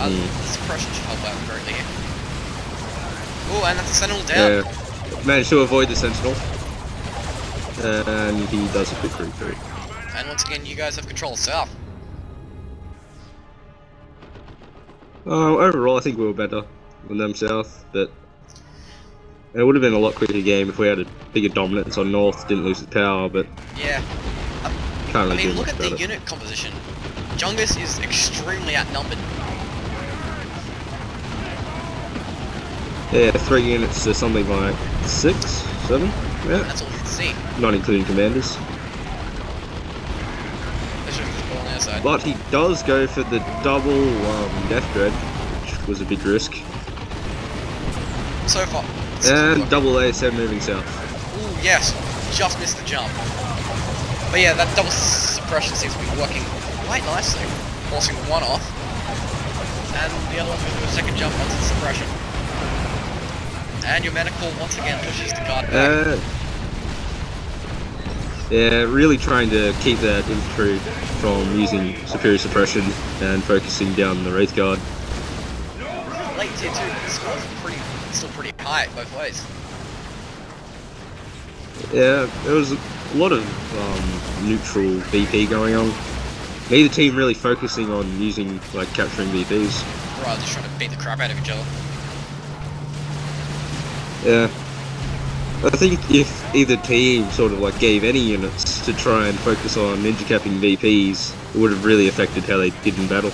Suppression should help out greatly here. Oh, and that's a Sentinel down. Yeah, managed to avoid the Sentinel. And he does a quick retreat. And once again, you guys have control of South. Overall, I think we were better than them South, but it would have been a lot quicker game if we had a bigger dominance on North, didn't lose the power, but yeah. Can't really I mean, look at the it. unit composition. Jungis is extremely outnumbered. Yeah, 3 units to something like 6, 7? Yeah. That's all you can see. Not including commanders. There's just the ball on the other side. But he does go for the double Death Dread, which was a big risk. So far. And double ASM moving south. Ooh, yes. Just missed the jump. But yeah, that double suppression seems to be working quite nicely. Forcing one off. And the other one's going to do a second jump onto the suppression. And your Medical once again pushes the guard back. Yeah, really trying to keep that infantry from using superior suppression and focusing down the Wraith Guard. Late tier 2, the score's still pretty high both ways. Yeah, there was a lot of neutral VP going on. Neither team really focusing on using, like, capturing VPs. Rather just trying to beat the crap out of each other. Yeah. I think if either team sort of like gave any units to try and focus on ninja capping VPs, it would have really affected how they did in battle.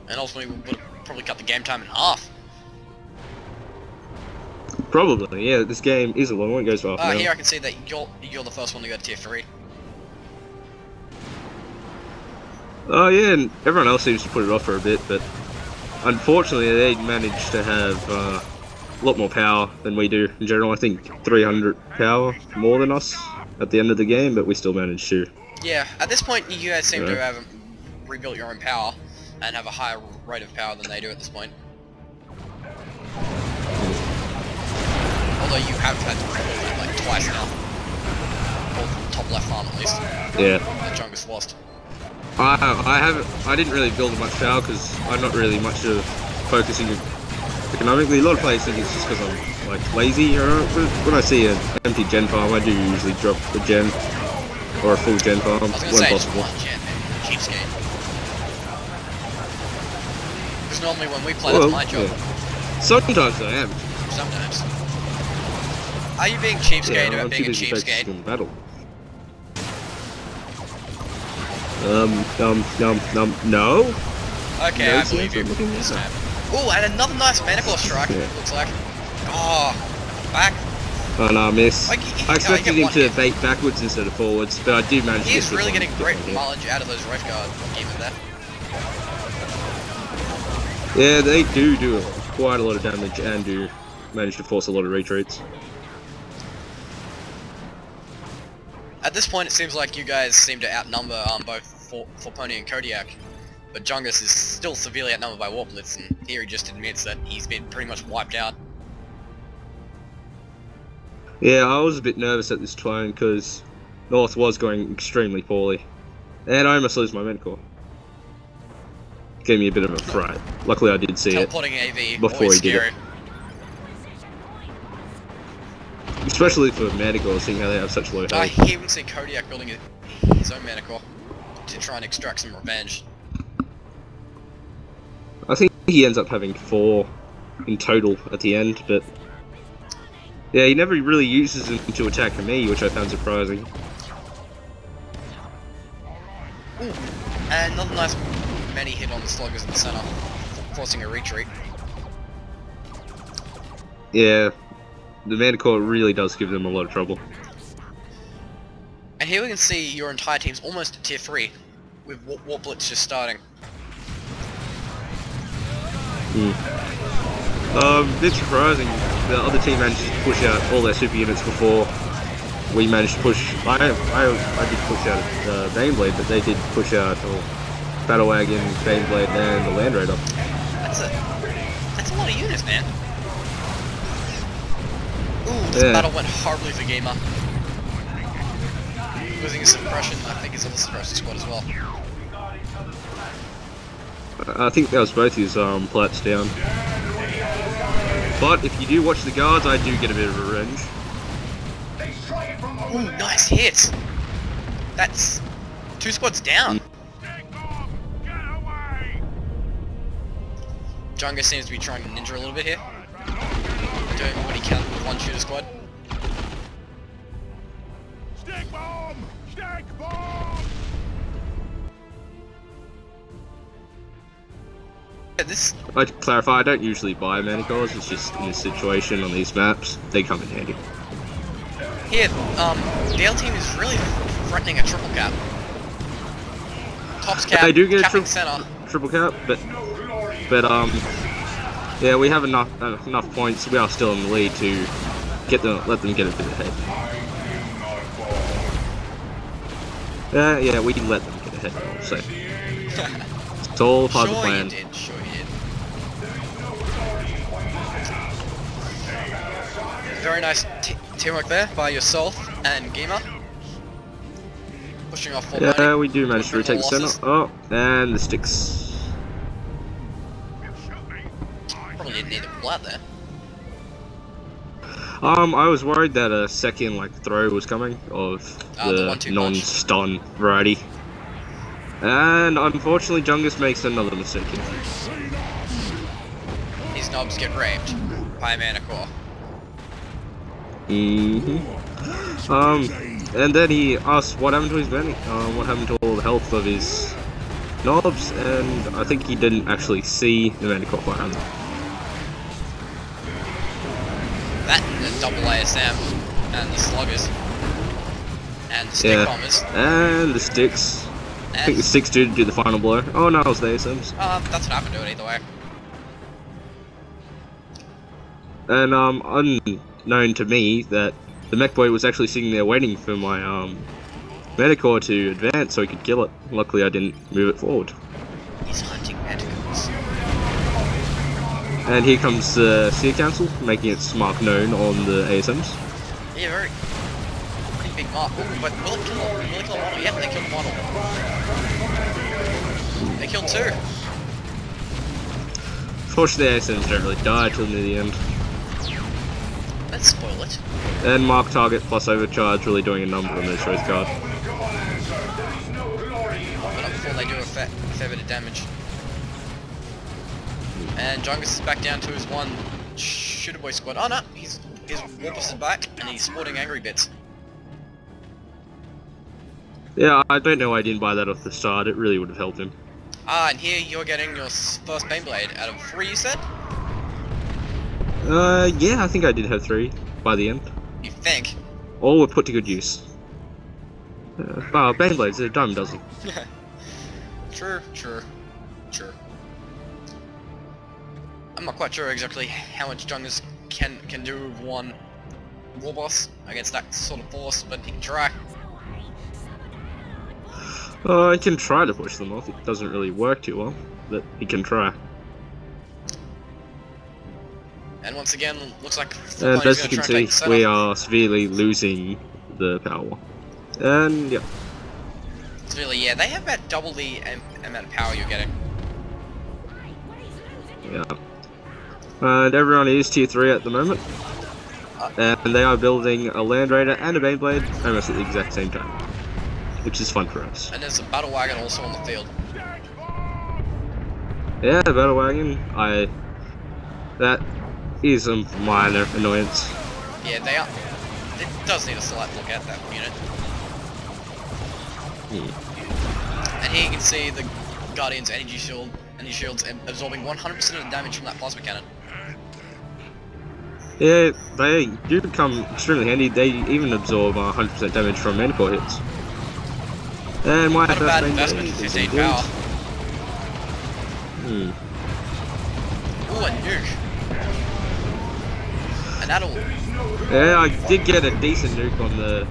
And ultimately would have probably cut the game time in half. Probably, yeah, this game is a long one, it goes for half an hour. Here I can see that you're the first one to go to tier 3. Oh yeah, and everyone else seems to put it off for a bit, but unfortunately they managed to have a lot more power than we do in general. I think 300 power more than us at the end of the game, but we still managed to. Yeah, at this point you guys seem to have rebuilt your own power and have a higher rate of power than they do at this point. Although you have had to rebuild it like twice now. Or top left arm at least. Yeah. That Jungis lost. I didn't really build much power because I'm not really much of focusing economically. A lot of players think it's just because I'm like lazy, but when I see an empty gen farm, I do usually drop a gen or a full gen farm when possible. Just one gen, cheapskate. Because normally when we play, that's my job. Yeah. Sometimes I am. Sometimes. Are you being cheapskate or being a cheapskate? In battle. No. Okay, I believe you this time. Ooh, and another nice Baneblade strike, looks like. Oh, back. Oh no, miss. Like, I expected him to bait backwards instead of forwards, but I did manage to get He's really getting great mileage out of those Wraith Guard geamr there. Yeah, they do quite a lot of damage and do manage to force a lot of retreats. At this point, it seems like you guys seem to outnumber both for Pony and Kodiak, but Jungis is still severely outnumbered by Warpblitz, and here he just admits that he's been pretty much wiped out. Yeah, I was a bit nervous at this time because North was going extremely poorly, and I almost lose my Mencore. Gave me a bit of a fright. Luckily, I did see it before he did it. Especially for Manticore, seeing how they have such low health. I even see Kodiak building his own Manticore to try and extract some revenge. I think he ends up having 4 in total at the end, but yeah, he never really uses them to attack me, which I found surprising. Ooh, and another nice many hit on the sluggers in the center, forcing a retreat. Yeah. The Manticore really does give them a lot of trouble. And here we can see your entire team's almost at tier 3, with Warpblitz just starting. Bit surprising. The other team managed to push out all their super units before we managed to push. I did push out Baneblade, but they did push out Battle Wagon, Baneblade, and the Land Raider. That's a lot of units, man. Ooh, this battle went horribly for geamr. Losing his suppression, I think he's on the suppression squad as well. I think that was both his plats down. But if you do watch the guards, I do get a bit of revenge. Ooh, nice hit! That's 2 squads down. Jungis seems to be trying to ninja a little bit here. Doing what he can with 1 shooter squad. Stick bomb! Stick bomb! Yeah, this... I'd like to clarify, I don't usually buy Manicores, it's just in this situation on these maps, they come in handy. Here, the L team is really threatening a triple cap. Tops cap, They do get a capping center. triple cap, but yeah, we have enough points. We are still in the lead to let them get a bit ahead. Yeah, we can let them get ahead. So it's all part of the plan. Sure you did. Very nice teamwork there by yourself and geamr. Pushing off full Yeah, money. we do manage to retake the center. Oh, and the sticks. Probably didn't need to pull out there. I was worried that a second throw was coming of the the 1-2 non-stun variety, and unfortunately Jungis makes another mistake here. These knobs get raped by a Manicore. And then he asked what happened to his bounty, what happened to all the health of his knobs, and I think he didn't actually see the Manticore fire him. That and the double ASM and the sluggers and the stick bombers. And the sticks. I think the sticks do the final blow. Oh no, it was the ASMs. That's what happened to it either way. And unknown to me that the mech boy was actually sitting there waiting for my Manticore to advance so he could kill it. Luckily I didn't move it forward. He's hunting Manticores. And here comes the Seer Council, making its mark known on the ASMs. Yeah, pretty big mark. But will it kill a model? Yep, they killed a model. They killed 2. Fortunately the ASMs don't really die till near the end. Let's spoil it. And mark target plus overcharge really doing a number on this Wraith card. But not before they do a fair bit of damage. And Jungis is back down to his 1 shooter boy squad. Oh no, his Warpblitz is back and he's sporting angry bits. Yeah, I don't know why I didn't buy that off the start, it really would have helped him. And here you're getting your first Baneblade out of 3, you said? Yeah, I think I did have 3 by the end. You think? All were put to good use. Baneblade's a dime dozen. True. I'm not quite sure exactly how much Jungis can do with 1 war boss against that sort of force, but he can try. I can try to push them off, it doesn't really work too well, but he can try. And once again, looks like And as you can see, we are severely losing the power war. And yeah. Severely, yeah, they have about double the amount of power you're getting. Yeah. And everyone is tier 3 at the moment. And they are building a Land Raider and a Baneblade almost at the exact same time. Which is fun for us. And there's a battle wagon also on the field. Yeah, the battle wagon, that is a minor annoyance. Yeah, they are. It does need a slight look at that unit. And here you can see the Guardian's energy shields absorbing 100% of the damage from that plasma cannon. Yeah, they do become extremely handy. They even absorb 100% damage from Manticore hits. And my Not a bad investment for 15 power. Ooh, a nuke. And that'll... Yeah, I did get a decent nuke on the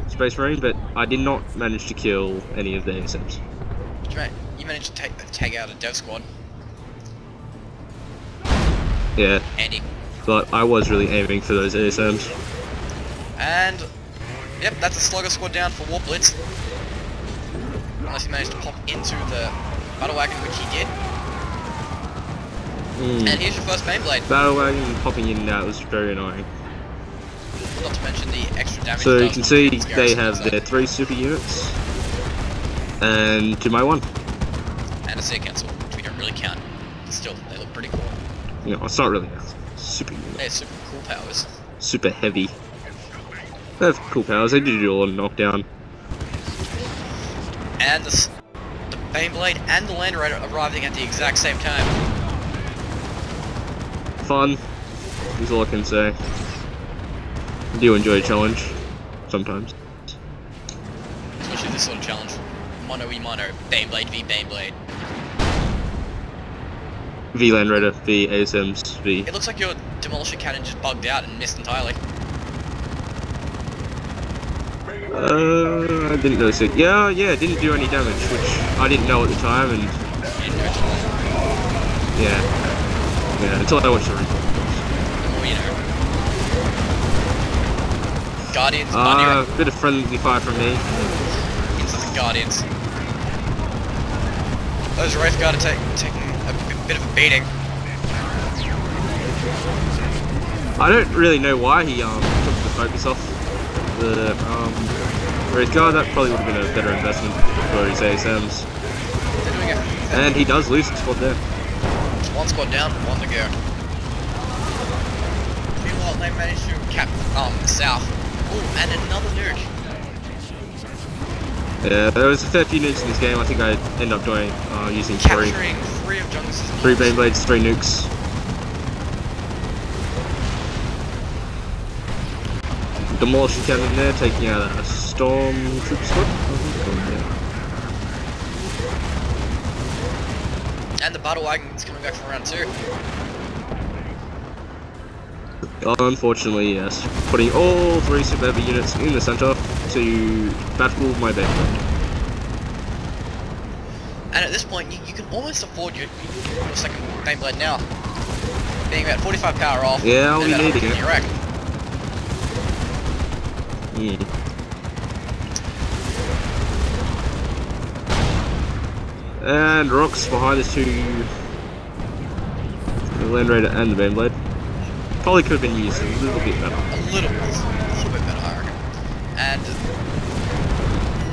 Space Marine, but I did not manage to kill any of the ASMs. You managed to take out a dev squad. Yeah. Handy. But I was really aiming for those ASMs. And... Yep, that's a slugger squad down for Warpblitz. Unless he managed to pop into the battle wagon, which he did. And here's your first Baneblade. Battle wagon popping in and out was very annoying. Not to mention the extra damage. So it you does can when see it's they garrison have inside. their 3 super units, and to my 1. And a sea cancel, which we don't really count. But still, they look pretty cool. You know, it's not really a super unit. They're super cool powers. Super heavy. They have cool powers, they do a lot of knockdown. And the Baneblade and the Land Raider arriving at the exact same time. Fun, is all I can say. I do enjoy a challenge, sometimes. Especially this sort of challenge. Mono v mono, Baneblade v Baneblade. V Land Raider, V ASMs, V. It looks like your Demolisher Cannon just bugged out and missed entirely. I didn't notice it. Yeah, it didn't do any damage, which I didn't know at the time, and You didn't know till yeah, until I watched the replay. the more you know. Guardians, Bunny Bit of friendly fire from me. into the Guardians. Those Wraith Guard are taking a bit of a beating. I don't really know why he took the focus off the Wraith Guard. That probably would have been a better investment for his ASMs. They're doing it. And he does lose the squad there. It's one squad down, one to go. Meanwhile, they managed to cap south. Ooh, and another nuke. Yeah, there was a fair few nukes in this game. I think I ended up doing using Capturing 3 of Jungis' 3 Baneblades, 3 nukes. Demolition cannon there, taking out a storm troop squad. And the battle wagon's coming back for round 2. Unfortunately, yes. Putting all 3 super heavy units in the center to battle my Baneblade. And at this point, you can almost afford your second Baneblade now. Being about 45 power off. Yeah, I'll and be about needing 100 in it. your rack. And rocks behind us to the Land Raider and the Baneblade. Probably could have been used a little bit better. A little bit better, I reckon. And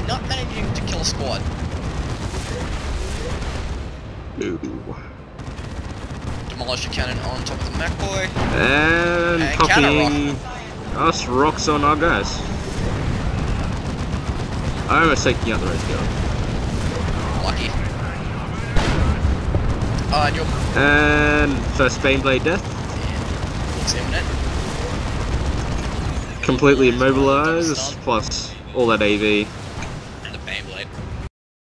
not managing to kill a squad. Ooh. Demolisher cannon on top of the MacBoy. And popping us rocks on our guys. I'm almost taking out the Wraith Guard. Lucky. And first Baneblade death. Looks imminent. Completely immobilized, plus all that AV.